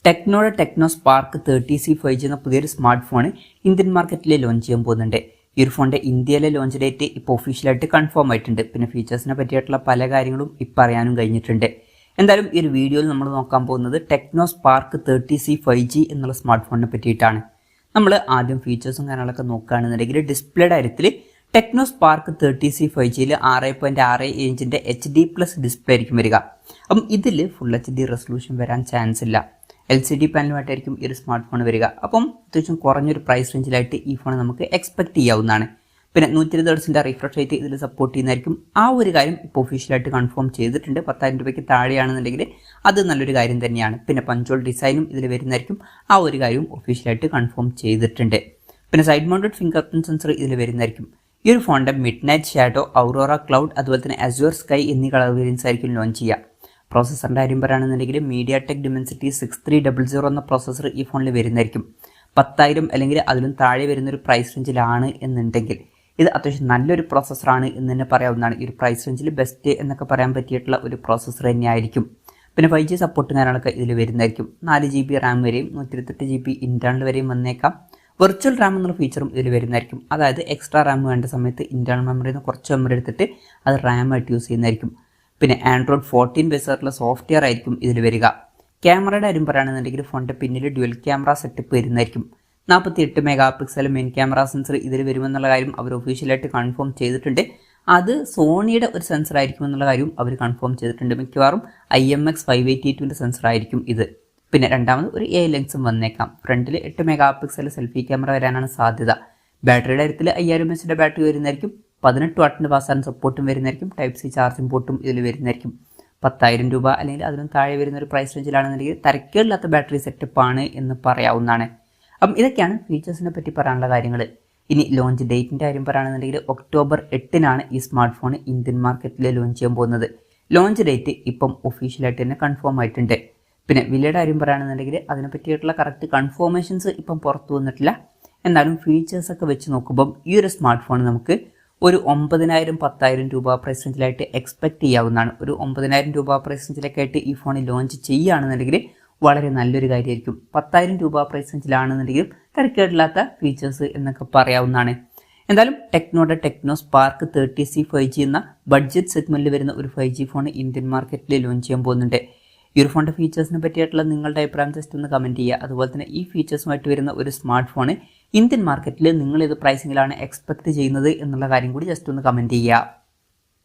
ടെക്നോയുടെ techno spark 30C 5G എന്ന പുതിയൊരു smart phone Indian മാർക്കറ്റിൽ ലോഞ്ച് ചെയ്യാൻ പോകുന്നുണ്ട്. ഈ ഒരു ഫോണിന്റെ ഇന്ത്യയിലെ ലോഞ്ച് ഡേറ്റ് ഇപ്പോൾ ഒഫീഷ്യലായിട്ട് കൺഫേം ആയിട്ടുണ്ട്. പിന്നെ ഫീച്ചേഴ്സിനെ പറ്റിയിട്ടുള്ള പല കാര്യങ്ങളും ഇപ്പോൾ അറിയാനും കഴിഞ്ഞിട്ടുണ്ട്. എന്തായാലും ഈ ഒരു വീഡിയോയിൽ നമ്മൾ നോക്കാൻ പോകുന്നത് ടെക്നോ സ്പാർക്ക് 30C 5G എന്നുള്ള സ്മാർട്ട് ഫോണിനെ പറ്റിയിട്ടാണ്. നമ്മൾ ആദ്യം ഫീച്ചേഴ്സും കാര്യങ്ങളൊക്കെ നോക്കുകയാണെന്നുണ്ടെങ്കിൽ ഡിസ്പ്ലേയുടെ കാര്യത്തിൽ ടെക്നോ സ്പാർക്ക് 30C 5Gയിൽ 6.6 ഇഞ്ചിൻ്റെ HD+ ഡിസ്പ്ലേ ആയിരിക്കും വരിക. അപ്പം ഇതിൽ ഫുൾ HD റെസൊല്യൂഷൻ വരാൻ ചാൻസ് ഇല്ല. LCD പാനലുമായിട്ടായിരിക്കും ഈ ഒരു സ്മാർട്ട് ഫോൺ വരിക. അപ്പം അത്യാവശ്യം കുറഞ്ഞൊരു പ്രൈസ് റേഞ്ചിലായിട്ട് ഈ ഫോൺ നമുക്ക് എക്സ്പെക്ട് ചെയ്യാവുന്നതാണ്. പിന്നെ 120 ഹെർട്സിൻ്റെ റിഫ്രഷ് റേറ്റ് ഇതിൽ സപ്പോർട്ട് ചെയ്യുന്നതായിരിക്കും. ആ ഒരു കാര്യം ഇപ്പോൾ ഒഫീഷ്യലായിട്ട് കൺഫേം ചെയ്തിട്ടുണ്ട്. 10,000 രൂപയ്ക്ക് താഴെയാണെന്നുണ്ടെങ്കിൽ അത് നല്ലൊരു കാര്യം തന്നെയാണ്. പിന്നെ പഞ്ചോൾ ഡിസൈനും ഇതിൽ വരുന്നതായിരിക്കും. ആ ഒരു കാര്യവും ഒഫീഷ്യലായിട്ട് കൺഫേം ചെയ്തിട്ടുണ്ട്. പിന്നെ side mounted finger print sensor ഇതിൽ വരുന്നതായിരിക്കും. ഈ ഒരു ഫോണിൻ്റെ മിഡ് നൈറ്റ് ഷാഡോ, ഔറോറ ക്ലൗഡ്, അതുപോലെ തന്നെ അസ്യൂർ സ്കൈ എന്നീ കളർ വേരിയൻസ് ആയിരിക്കും ലോഞ്ച് ചെയ്യുക. പ്രോസസ്സറിൻ്റെ കാര്യം പറയുകയാണെന്നുണ്ടെങ്കിൽ MediaTek Dimensity 6300 എന്ന പ്രോസസ്സർ ഈ ഫോണിൽ വരുന്നതായിരിക്കും. 10,000 അല്ലെങ്കിൽ അതിലും താഴെ വരുന്നൊരു പ്രൈസ് റേഞ്ചിലാണ് എന്നുണ്ടെങ്കിൽ ഇത് അത്യാവശ്യം നല്ലൊരു പ്രോസസ്സറാണ് എന്ന് തന്നെ പറയാവുന്നതാണ്. ഈ ഒരു പ്രൈസ് റേഞ്ചിൽ ബെസ്റ്റ് എന്നൊക്കെ പറയാൻ പറ്റിയിട്ടുള്ള ഒരു പ്രോസസ്സർ തന്നെയായിരിക്കും. പിന്നെ 5G സപ്പോർട്ടും കാര്യങ്ങളൊക്കെ ഇതിൽ വരുന്നതായിരിക്കും. 4GB റാം വരെയും 128GB ഇൻറ്റേർണൽ വരെയും വന്നേക്കാം. വെർച്വൽ റാം എന്നുള്ള ഫീച്ചറും ഇതിൽ വരുന്നതായിരിക്കും. അതായത് എക്സ്ട്രാ റാം വേണ്ട സമയത്ത് ഇൻറ്റേർണൽ മെമ്മറിയിൽ നിന്ന് കുറച്ച് മെമ്മറി എടുത്തിട്ട് അത് റാം ആയിട്ട് യൂസ് ചെയ്യുന്നതായിരിക്കും. പിന്നെ ആൻഡ്രോയിഡ് 14 ബേസ് ആയിട്ടുള്ള സോഫ്റ്റ്വെയർ ആയിരിക്കും ഇതിൽ വരിക. ക്യാമറയുടെ കാര്യം പറയുകയാണെന്നുണ്ടെങ്കിൽ ഫോണിൻ്റെ പിന്നിൽ ഡ്യുവൽ ക്യാമറ സെറ്റപ്പ് വരുന്നതായിരിക്കും. 48 mega pixel main camera sensor ഇതിൽ വരുമെന്നുള്ള കാര്യം അവർ ഒഫീഷ്യലായിട്ട് കൺഫേം ചെയ്തിട്ടുണ്ട്. അത് സോണിയുടെ ഒരു സെൻസർ ആയിരിക്കും എന്നുള്ള കാര്യം അവർ കൺഫേം ചെയ്തിട്ടുണ്ട്. മിക്കവാറും IMX 582ൻ്റെ സെൻസർ ആയിരിക്കും ഇത്. പിന്നെ രണ്ടാമത് ഒരു AI ലെൻസും വന്നേക്കാം. ഫ്രണ്ടിൽ 8 മെഗാ പിക്സൽ സെൽഫി ക്യാമറ വരാനാണ് സാധ്യത. ബാറ്ററിയുടെ കാര്യത്തിൽ 5000 mAh ബാറ്ററി വരുന്നതായിരിക്കും. 18 വാട്ടിൻ്റെ ഫാസ്റ്റ് ചാർജിംഗ് സപ്പോർട്ടും വരുന്നതായിരിക്കും. Type C ചാർജിംഗ് പോർട്ടും ഇതിൽ വരുന്നതായിരിക്കും. 10,000 രൂപ അല്ലെങ്കിൽ അതിനും താഴെ വരുന്ന ഒരു പ്രൈസ് റേഞ്ചിലാണെന്നുണ്ടെങ്കിൽ തരക്കേടില്ലാത്ത ബാറ്ററി സെറ്റപ്പാണ് എന്ന് പറയാവുന്നതാണ്. അപ്പം ഇതൊക്കെയാണ് ഫീച്ചേഴ്സിനെ പറ്റി പറയാനുള്ള കാര്യങ്ങൾ. ഇനി ലോഞ്ച് ഡേറ്റിൻ്റെ കാര്യം പറയുകയാണെന്നുണ്ടെങ്കിൽ ഒക്ടോബർ 8-നാണ് ഈ സ്മാർട്ട് ഫോൺ ഇന്ത്യൻ മാർക്കറ്റിൽ ലോഞ്ച് ചെയ്യാൻ പോകുന്നത്. ലോഞ്ച് ഡേറ്റ് ഇപ്പം ഒഫീഷ്യലായിട്ട് തന്നെ കൺഫേം ആയിട്ടുണ്ട്. പിന്നെ വിലയുടെ കാര്യം പറയുകയാണെന്നുണ്ടെങ്കിൽ അതിനെ പറ്റിയിട്ടുള്ള കറക്റ്റ് കൺഫർമേഷൻസ് ഇപ്പം പുറത്തു വന്നിട്ടില്ല. എന്നാലും ഫീച്ചേഴ്സൊക്കെ വെച്ച് നോക്കുമ്പം ഈ ഒരു സ്മാർട്ട് ഫോൺ നമുക്ക് ഒരു 9,000-10,000 രൂപ പ്രൈസ് റേഞ്ചിലായിട്ട് എക്സ്പെക്ട് ചെയ്യാവുന്നതാണ്. ഒരു 9,000 രൂപ പ്രൈസ് റേഞ്ചിലൊക്കെ ആയിട്ട് ഈ ഫോൺ ലോഞ്ച് ചെയ്യുകയാണെന്നുണ്ടെങ്കിൽ വളരെ നല്ലൊരു കാര്യമായിരിക്കും. 10,000 രൂപ പ്രൈസ് റേഞ്ചിലാണെന്നുണ്ടെങ്കിലും തിരക്കേടില്ലാത്ത ഫീച്ചേഴ്സ് എന്നൊക്കെ പറയാവുന്നതാണ്. എന്തായാലും ടെക്നോയുടെ ടെക്നോ സ്പാർക്ക് 30C 5G എന്ന ബഡ്ജറ്റ് സെഗ്മെൻറ്റിൽ വരുന്ന ഒരു 5G ഫോൺ ഇന്ത്യൻ മാർക്കറ്റിൽ ലോഞ്ച് ചെയ്യാൻ പോകുന്നുണ്ട്. ഈ ഒരു ഫോണിൻ്റെ ഫീച്ചേഴ്സിനെ പറ്റിയിട്ടുള്ള നിങ്ങളുടെ അഭിപ്രായം ജസ്റ്റ് ഒന്ന് കമൻറ്റ് ചെയ്യുക. അതുപോലെ തന്നെ ഈ ഫീച്ചേഴ്സുമായിട്ട് വരുന്ന ഒരു സ്മാർട്ട് ഫോൺ ഇന്ത്യൻ മാർക്കറ്റിൽ നിങ്ങൾ ഏത് പ്രൈസിങ്ങിലാണ് എക്സ്പെക്ട് ചെയ്യുന്നത് എന്നുള്ള കാര്യം കൂടി ജസ്റ്റ് ഒന്ന് കമൻറ്റ് ചെയ്യുക.